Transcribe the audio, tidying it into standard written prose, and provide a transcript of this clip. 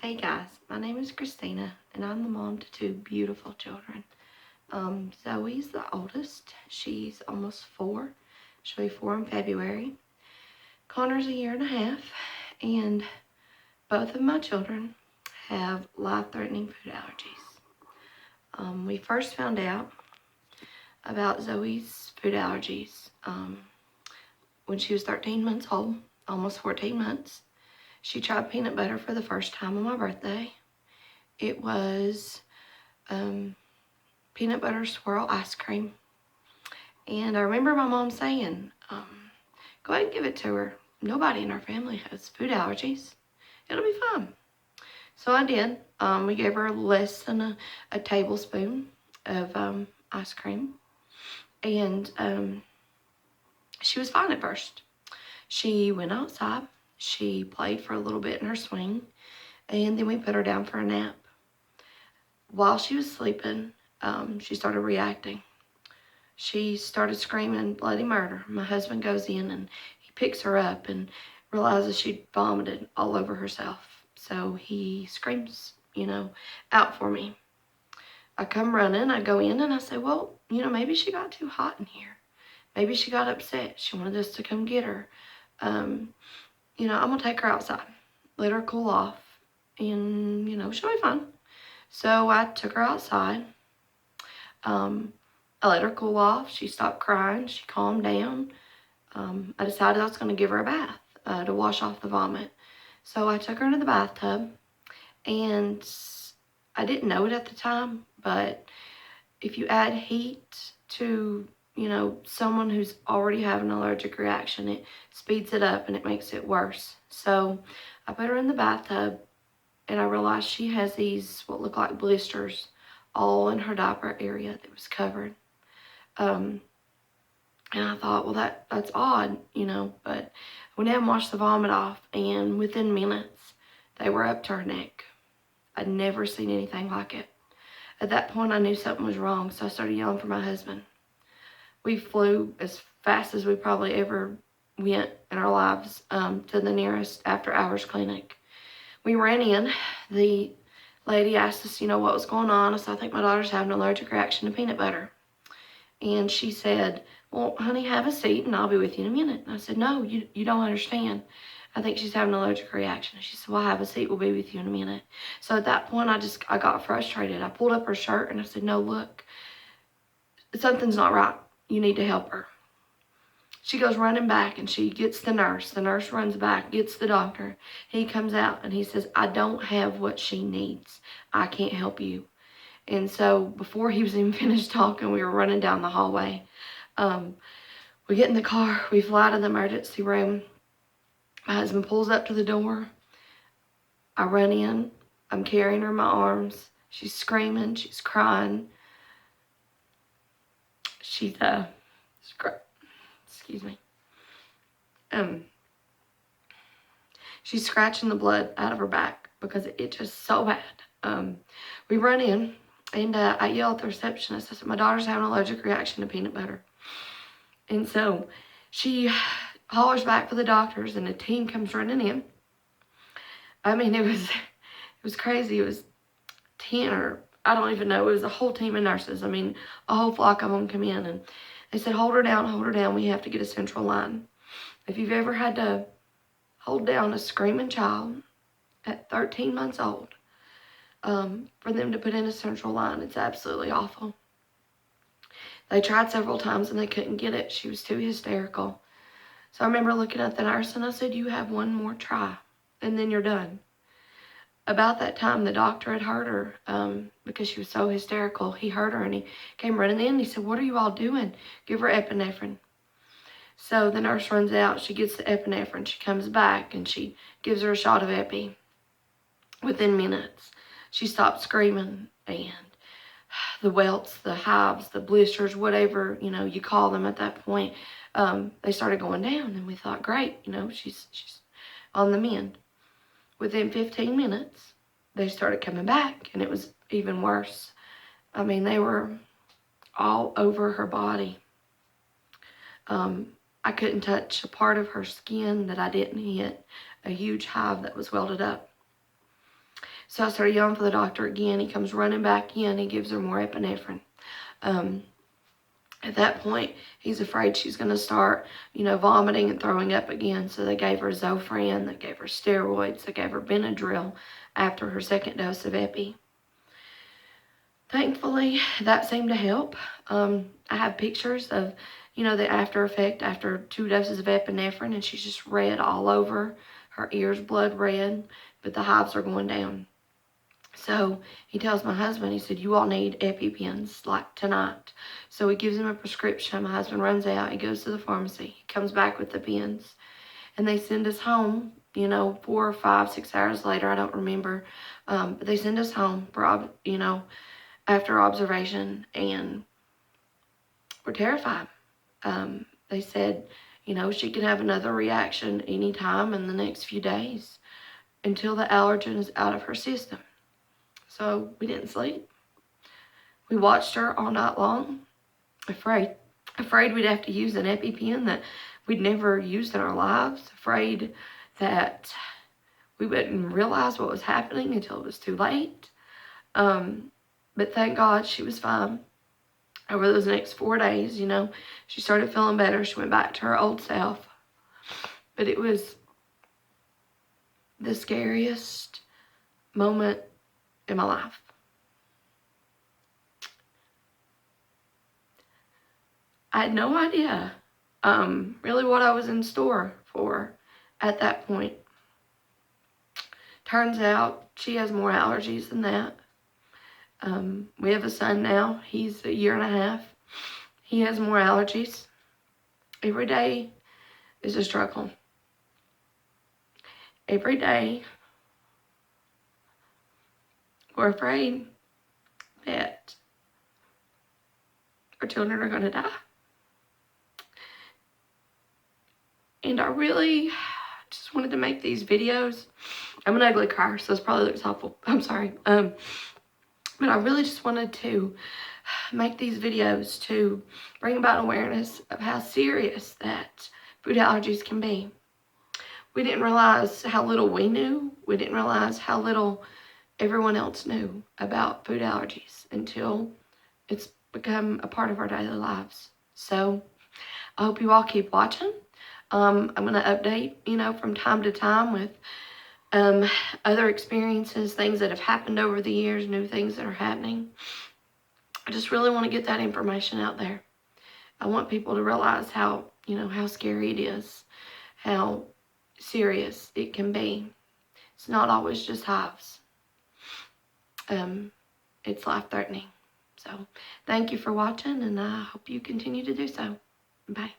Hey guys, my name is Christina and I'm the mom to two beautiful children. Zoe's the oldest. She's almost 4. She'll be 4 in February. Connor's a year and a half, and both of my children have life-threatening food allergies. We first found out about Zoe's food allergies when she was 13 months old, almost 14 months. She tried peanut butter for the first time on my birthday. It was peanut butter swirl ice cream. And I remember my mom saying, go ahead and give it to her. Nobody in our family has food allergies. It'll be fine. So I did. We gave her less than a tablespoon of ice cream. And she was fine at first. She went outside. She played for a little bit in her swing. And then we put her down for a nap. While she was sleeping, she started reacting. She started screaming bloody murder. My husband goes in and he picks her up and realizes she'd vomited all over herself. So he screams, out for me. I come running, I go in and I say, well, maybe she got too hot in here. Maybe she got upset. She wanted us to come get her. I'm going to take her outside, let her cool off, and, she'll be fine. So I took her outside. I let her cool off. She stopped crying. She calmed down. I decided I was going to give her a bath to wash off the vomit. So I took her into the bathtub, and I didn't know it at the time, but if you add heat to, someone who's already having an allergic reaction, it speeds it up and it makes it worse. So I put her in the bathtub, and I realized she has these, what look like blisters, all in her diaper area that was covered. And I thought, well, that's odd, but I went down and washed the vomit off, and within minutes, they were up to her neck. I'd never seen anything like it. At that point, I knew something was wrong, so I started yelling for my husband. We flew as fast as we probably ever went in our lives to the nearest after-hours clinic. We ran in. The lady asked us, what was going on. I said, I think my daughter's having an allergic reaction to peanut butter. And she said, well, honey, have a seat and I'll be with you in a minute. And I said, no, you don't understand. I think she's having an allergic reaction. And she said, well, have a seat. We'll be with you in a minute. So at that point, I got frustrated. I pulled up her shirt and I said, no, look, something's not right. You need to help her. She goes running back and she gets the nurse. The nurse runs back, gets the doctor. He comes out and he says, I don't have what she needs. I can't help you. And so before he was even finished talking, we were running down the hallway. We get in the car. We fly to the emergency room. My husband pulls up to the door. I run in. I'm carrying her in my arms. She's screaming. She's crying. She's, excuse me. She's scratching the blood out of her back because it's just so bad. We run in. And I yell at the receptionist. I said, my daughter's having an allergic reaction to peanut butter. And so she hollers back for the doctors, and the team comes running in. I mean, it was crazy. It was 10 or I don't even know. It was a whole team of nurses. I mean, a whole flock of them come in. And they said, hold her down, hold her down. We have to get a central line. If you've ever had to hold down a screaming child at 13 months old, for them to put in a central line, it's absolutely awful. They tried several times and they couldn't get it. She was too hysterical. So I remember looking at the nurse and I said, you have one more try and then you're done. About that time, the doctor had heard her because she was so hysterical. He heard her and he came running in and he said, what are you all doing? Give her epinephrine. So the nurse runs out. She gets the epinephrine. She comes back and she gives her a shot of epi. Within minutes, she stopped screaming, and the welts, the hives, the blisters, whatever, you call them at that point, they started going down, and we thought, great, she's on the mend. Within 15 minutes, they started coming back, and it was even worse. I mean, they were all over her body. I couldn't touch a part of her skin that I didn't hit, a huge hive that was welded up. So I started yelling for the doctor again. He comes running back in. He gives her more epinephrine. At that point, he's afraid she's going to start, vomiting and throwing up again. So they gave her Zofran, they gave her steroids, they gave her Benadryl after her second dose of epi. Thankfully, that seemed to help. I have pictures of, the after effect after 2 doses of epinephrine, and she's just red all over. Her ears blood red, but the hives are going down. So he tells my husband, he said, you all need EpiPens like tonight. So he gives him a prescription. My husband runs out. He goes to the pharmacy. He comes back with the pens. And they send us home, 4 or 5, 6 hours later. I don't remember. But they send us home for, after observation. And we're terrified. They said, she could have another reaction anytime in the next few days until the allergen is out of her system. So we didn't sleep. We watched her all night long, afraid we'd have to use an EpiPen that we'd never used in our lives, afraid that we wouldn't realize what was happening until it was too late. But thank God she was fine. Over those next 4 days, she started feeling better. She went back to her old self. But it was the scariest moment in my life. I had no idea really what I was in store for at that point. Turns out she has more allergies than that. We have a son now. He's 1.5 years. He has more allergies. Every day is a struggle. Every day we're afraid that our children are going to die. And I really just wanted to make these videos. I'm an ugly crier, so this probably looks awful. I'm sorry. But I really just wanted to make these videos to bring about awareness of how serious that food allergies can be. We didn't realize how little we knew. We didn't realize how little everyone else knew about food allergies until it's become a part of our daily lives. So I hope you all keep watching. I'm going to update, from time to time with other experiences, things that have happened over the years, new things that are happening. I just really want to get that information out there. I want people to realize how, how scary it is, how serious it can be. It's not always just hives. It's life-threatening. So thank you for watching, and I hope you continue to do so. Bye.